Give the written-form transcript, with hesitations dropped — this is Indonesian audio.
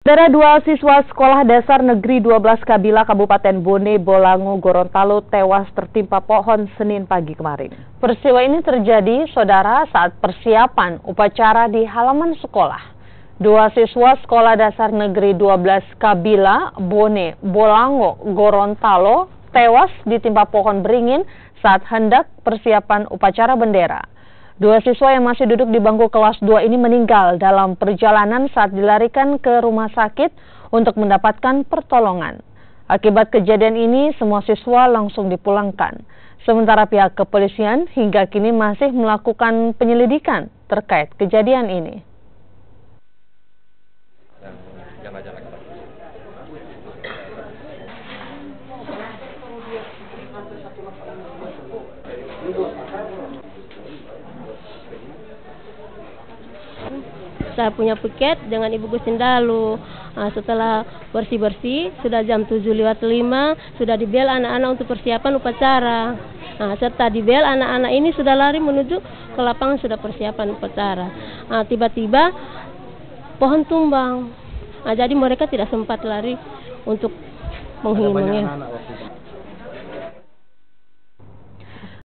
Saudara, dua siswa Sekolah Dasar Negeri 12 Kabila Kabupaten Bone Bolango Gorontalo tewas tertimpa pohon Senin pagi kemarin. Peristiwa ini terjadi, saudara, saat persiapan upacara di halaman sekolah. Dua siswa Sekolah Dasar Negeri 12 Kabila Bone Bolango Gorontalo tewas ditimpa pohon beringin saat hendak persiapan upacara bendera. Dua siswa yang masih duduk di bangku kelas 2 ini meninggal dalam perjalanan saat dilarikan ke rumah sakit untuk mendapatkan pertolongan. Akibat kejadian ini, semua siswa langsung dipulangkan. Sementara pihak kepolisian hingga kini masih melakukan penyelidikan terkait kejadian ini. Saya punya piket dengan Ibu Gusindalu. Setelah bersih-bersih, sudah jam 7:05, sudah dibel anak-anak untuk persiapan upacara. Serta dibel anak-anak ini sudah lari menuju ke lapangan sudah persiapan upacara. Tiba-tiba pohon tumbang. Jadi mereka tidak sempat lari untuk menghilangnya.